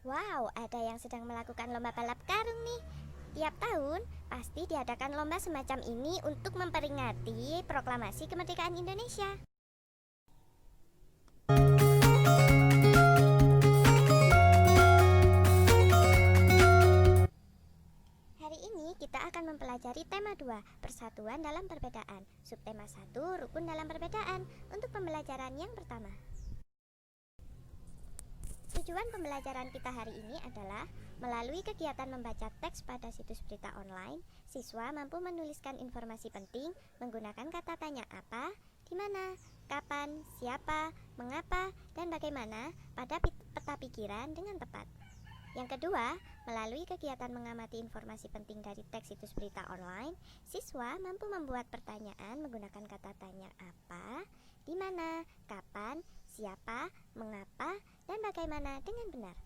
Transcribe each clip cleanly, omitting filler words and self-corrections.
Wow, ada yang sedang melakukan lomba balap karung nih. Tiap tahun pasti diadakan lomba semacam ini untuk memperingati proklamasi kemerdekaan Indonesia. Hari ini kita akan mempelajari tema 2, persatuan dalam perbedaan. Subtema 1, rukun dalam perbedaan. Untuk pembelajaran yang pertama, tujuan pembelajaran kita hari ini adalah melalui kegiatan membaca teks pada situs berita online, siswa mampu menuliskan informasi penting menggunakan kata tanya apa, di mana, kapan, siapa, mengapa, dan bagaimana pada peta pikiran dengan tepat. Yang kedua, melalui kegiatan mengamati informasi penting dari teks situs berita online, siswa mampu membuat pertanyaan menggunakan kata tanya apa, di mana, kapan, siapa, mengapa, dan bagaimana dengan benar.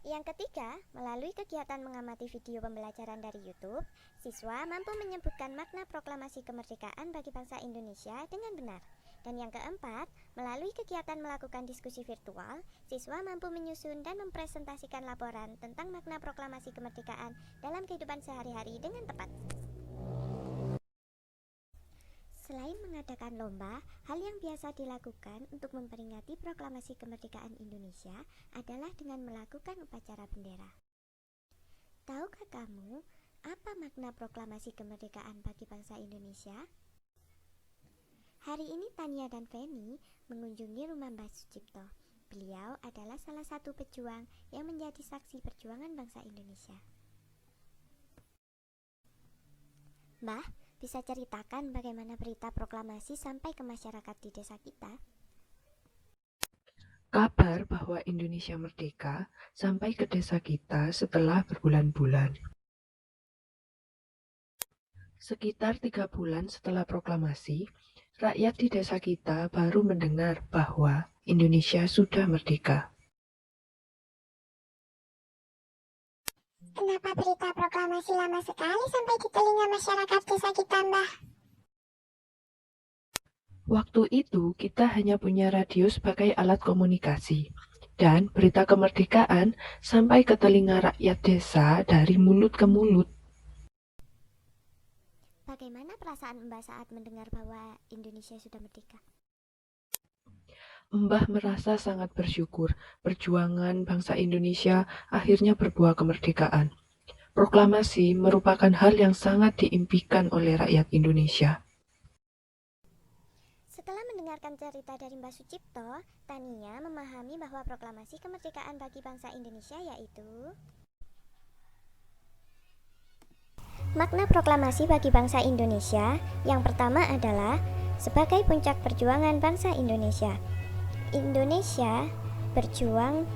Yang ketiga, melalui kegiatan mengamati video pembelajaran dari YouTube, siswa mampu menyebutkan makna proklamasi kemerdekaan bagi bangsa Indonesia dengan benar. Dan yang keempat, melalui kegiatan melakukan diskusi virtual, siswa mampu menyusun dan mempresentasikan laporan tentang makna proklamasi kemerdekaan dalam kehidupan sehari-hari dengan tepat. Selain mengadakan lomba, hal yang biasa dilakukan untuk memperingati proklamasi kemerdekaan Indonesia adalah dengan melakukan upacara bendera. Tahukah kamu apa makna proklamasi kemerdekaan bagi bangsa Indonesia? Hari ini Tania dan Feni mengunjungi rumah Mbah Sucipto. Beliau adalah salah satu pejuang yang menjadi saksi perjuangan bangsa Indonesia. Mbah, bisa ceritakan bagaimana berita proklamasi sampai ke masyarakat di desa kita? Kabar bahwa Indonesia merdeka sampai ke desa kita setelah berbulan-bulan. Sekitar 3 bulan setelah proklamasi, rakyat di desa kita baru mendengar bahwa Indonesia sudah merdeka. Kenapa berita proklamasi lama sekali sampai di telinga masyarakat desa kita, Mbah? Waktu itu kita hanya punya radio sebagai alat komunikasi, dan berita kemerdekaan sampai ke telinga rakyat desa dari mulut ke mulut. Bagaimana perasaan Mbah saat mendengar bahwa Indonesia sudah merdeka? Mbah merasa sangat bersyukur perjuangan bangsa Indonesia akhirnya berbuah kemerdekaan. Proklamasi merupakan hal yang sangat diimpikan oleh rakyat Indonesia. Setelah mendengarkan cerita dari Mbah Sucipto, Tania memahami bahwa proklamasi kemerdekaan bagi bangsa Indonesia yaitu makna proklamasi bagi bangsa Indonesia. Yang pertama adalah sebagai puncak perjuangan bangsa Indonesia. Indonesia berjuang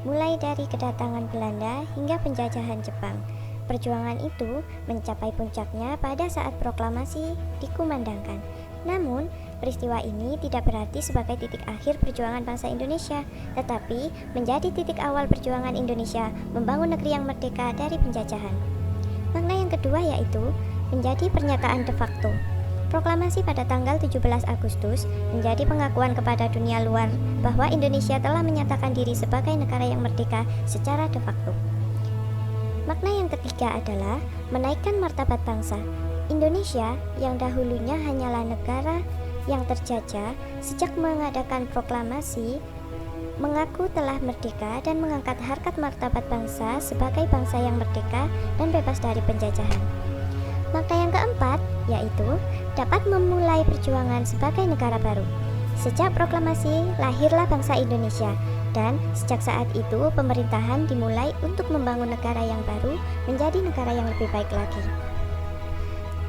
mulai dari kedatangan Belanda hingga penjajahan Jepang. Perjuangan itu mencapai puncaknya pada saat proklamasi dikumandangkan. Namun, peristiwa ini tidak berarti sebagai titik akhir perjuangan bangsa Indonesia, tetapi menjadi titik awal perjuangan Indonesia membangun negeri yang merdeka dari penjajahan. Makna yang kedua yaitu menjadi pernyataan de facto. Proklamasi pada tanggal 17 Agustus menjadi pengakuan kepada dunia luar bahwa Indonesia telah menyatakan diri sebagai negara yang merdeka secara de facto. Makna yang ketiga adalah menaikkan martabat bangsa. Indonesia yang dahulunya hanyalah negara yang terjajah sejak mengadakan proklamasi mengaku telah merdeka dan mengangkat harkat martabat bangsa sebagai bangsa yang merdeka dan bebas dari penjajahan. Makna yang keempat yaitu dapat memulai perjuangan sebagai negara baru. Sejak proklamasi lahirlah bangsa Indonesia, dan sejak saat itu pemerintahan dimulai untuk membangun negara yang baru menjadi negara yang lebih baik lagi.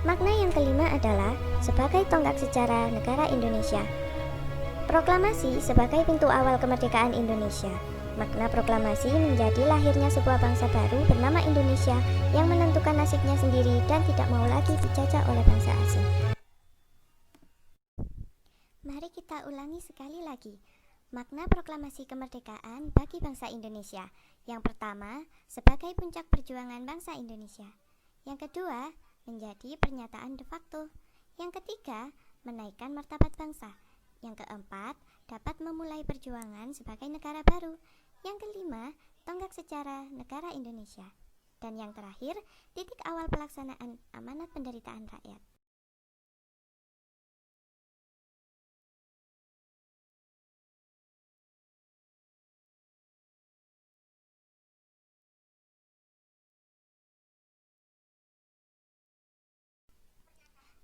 Makna yang kelima adalah sebagai tonggak sejarah negara Indonesia. Proklamasi sebagai pintu awal kemerdekaan Indonesia. Makna proklamasi menjadi lahirnya sebuah bangsa baru bernama Indonesia yang menentukan nasibnya sendiri dan tidak mau lagi dijajah oleh bangsa asing. Mari kita ulangi sekali lagi. Makna proklamasi kemerdekaan bagi bangsa Indonesia. Yang pertama, sebagai puncak perjuangan bangsa Indonesia. Yang kedua, menjadi pernyataan de facto. Yang ketiga, menaikkan martabat bangsa. Yang keempat, dapat memulai perjuangan sebagai negara baru. Yang kelima, tonggak sejarah negara Indonesia. Dan yang terakhir, titik awal pelaksanaan amanat penderitaan rakyat.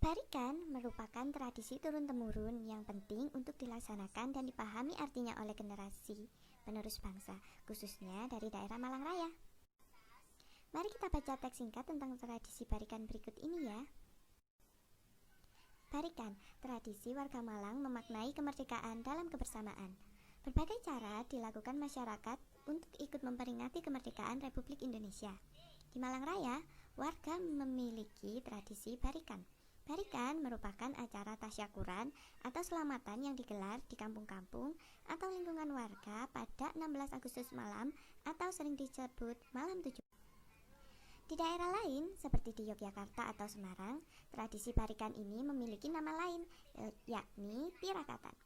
Barikan merupakan tradisi turun-temurun yang penting untuk dilaksanakan dan dipahami artinya oleh generasi penerus bangsa, khususnya dari daerah Malang Raya. Mari kita baca teks singkat tentang tradisi barikan berikut ini ya. Barikan, tradisi warga Malang memaknai kemerdekaan dalam kebersamaan. Berbagai cara dilakukan masyarakat untuk ikut memperingati kemerdekaan Republik Indonesia. Di Malang Raya, warga memiliki tradisi barikan. Barikan merupakan acara tasyakuran atau selamatan yang digelar di kampung-kampung atau lingkungan warga pada 16 Agustus malam atau sering disebut malam 7. Di daerah lain seperti di Yogyakarta atau Semarang, tradisi barikan ini memiliki nama lain, yakni tirakatan.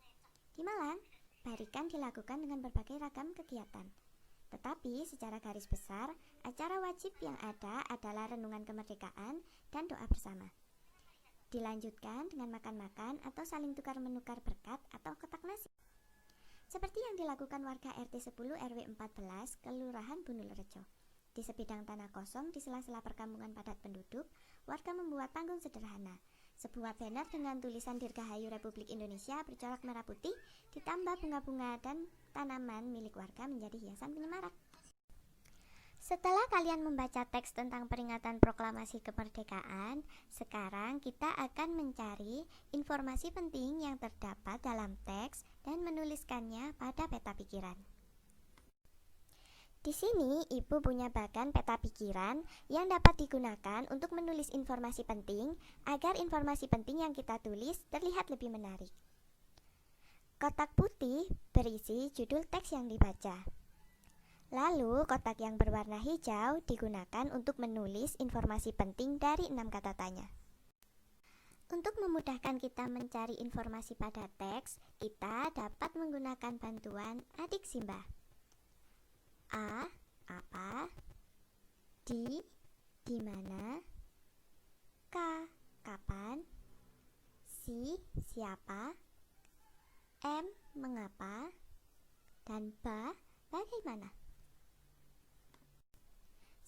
Di Malang, barikan dilakukan dengan berbagai ragam kegiatan. Tetapi secara garis besar, acara wajib yang ada adalah renungan kemerdekaan dan doa bersama. Dilanjutkan dengan makan-makan atau saling tukar-menukar berkat atau kotak nasi. Seperti yang dilakukan warga RT 10 RW 14 Kelurahan Bunulrejo. Di sebidang tanah kosong di sela-sela perkampungan padat penduduk, warga membuat panggung sederhana. Sebuah banner dengan tulisan Dirgahayu Republik Indonesia bercorak merah putih ditambah bunga-bunga dan tanaman milik warga menjadi hiasan penyemarak. Setelah kalian membaca teks tentang peringatan proklamasi kemerdekaan, sekarang kita akan mencari informasi penting yang terdapat dalam teks dan menuliskannya pada peta pikiran. Di sini, Ibu punya bagan peta pikiran yang dapat digunakan untuk menulis informasi penting agar informasi penting yang kita tulis terlihat lebih menarik. Kotak putih berisi judul teks yang dibaca. Lalu, kotak yang berwarna hijau digunakan untuk menulis informasi penting dari 6 kata tanya. Untuk memudahkan kita mencari informasi pada teks, kita dapat menggunakan bantuan adik Simba. A. Apa? Di mana? K. Kapan? Si. Siapa? M. Mengapa? Dan Ba. Bagaimana?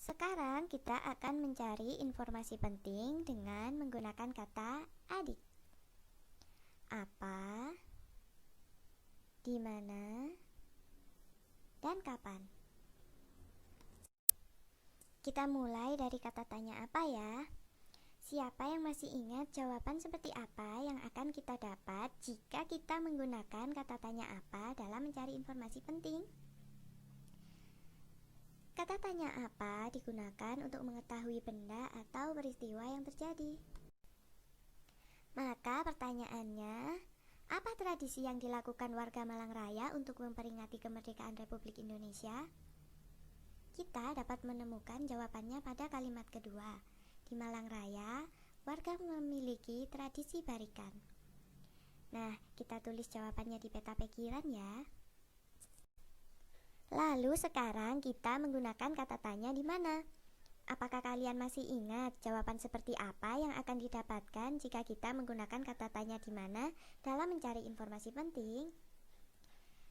Sekarang kita akan mencari informasi penting dengan menggunakan kata adik. Apa, di mana, dan kapan. Kita mulai dari kata tanya apa ya? Siapa yang masih ingat jawaban seperti apa yang akan kita dapat jika kita menggunakan kata tanya apa dalam mencari informasi penting? Kata tanya apa digunakan untuk mengetahui benda atau peristiwa yang terjadi. Maka pertanyaannya, apa tradisi yang dilakukan warga Malang Raya untuk memperingati kemerdekaan Republik Indonesia? Kita dapat menemukan jawabannya pada kalimat kedua. Di Malang Raya, warga memiliki tradisi barikan. Nah, kita tulis jawabannya di peta pikiran ya. Lalu sekarang kita menggunakan kata tanya di mana? Apakah kalian masih ingat jawaban seperti apa yang akan didapatkan jika kita menggunakan kata tanya di mana dalam mencari informasi penting?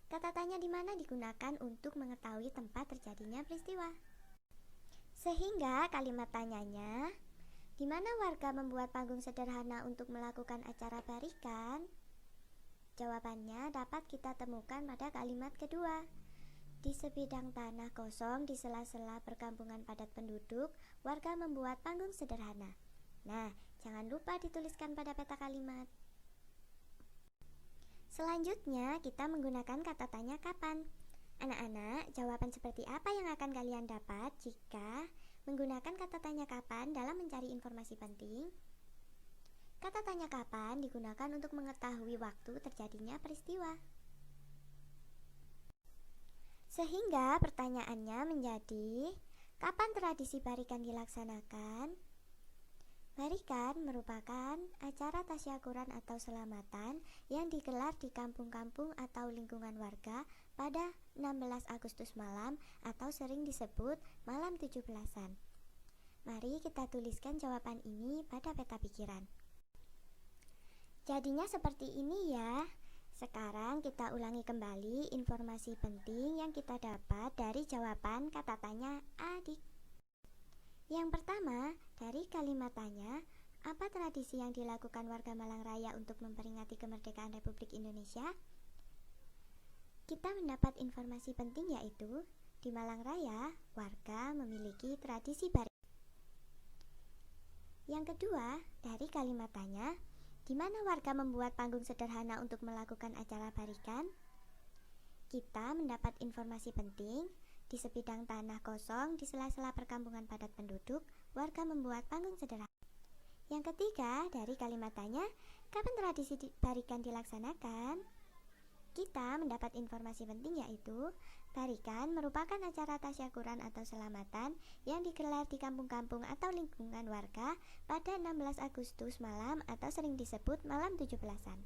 Kata tanya di mana digunakan untuk mengetahui tempat terjadinya peristiwa. Sehingga kalimat tanyanya, di mana warga membuat panggung sederhana untuk melakukan acara barikan? Jawabannya dapat kita temukan pada kalimat kedua. Di sebidang tanah kosong di sela-sela perkampungan padat penduduk, warga membuat panggung sederhana. Nah, jangan lupa dituliskan pada peta kalimat. Selanjutnya, kita menggunakan kata tanya kapan. Anak-anak, jawaban seperti apa yang akan kalian dapat jika menggunakan kata tanya kapan dalam mencari informasi penting? Kata tanya kapan digunakan untuk mengetahui waktu terjadinya peristiwa. Sehingga pertanyaannya menjadi, kapan tradisi barikan dilaksanakan? Barikan merupakan acara tasyakuran atau selamatan yang digelar di kampung-kampung atau lingkungan warga pada 16 Agustus malam atau sering disebut malam 17-an. Mari kita tuliskan jawaban ini pada peta pikiran. Jadinya seperti ini ya. Sekarang kita ulangi kembali informasi penting yang kita dapat dari jawaban kata tanya adik. Yang pertama, dari kalimat tanya, apa tradisi yang dilakukan warga Malang Raya untuk memperingati kemerdekaan Republik Indonesia? Kita mendapat informasi penting yaitu, di Malang Raya, warga memiliki tradisi barikan. Yang kedua, dari kalimat tanya, di mana warga membuat panggung sederhana untuk melakukan acara barikan? Kita mendapat informasi penting, di sebidang tanah kosong di sela-sela perkampungan padat penduduk, warga membuat panggung sederhana. Yang ketiga, dari kalimat tanya, kapan tradisi barikan dilaksanakan? Kita mendapat informasi penting yaitu, barikan merupakan acara tasyakuran atau selamatan yang digelar di kampung-kampung atau lingkungan warga pada 16 Agustus malam atau sering disebut malam 17-an.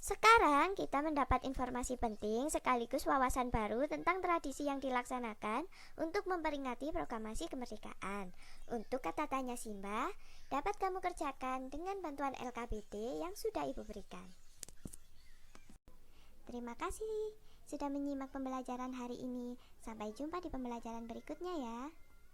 Sekarang kita mendapat informasi penting sekaligus wawasan baru tentang tradisi yang dilaksanakan untuk memperingati proklamasi kemerdekaan. Untuk kata tanya Simba, dapat kamu kerjakan dengan bantuan LKBD yang sudah Ibu berikan. Terima kasih sudah menyimak pembelajaran hari ini. Sampai jumpa di pembelajaran berikutnya ya.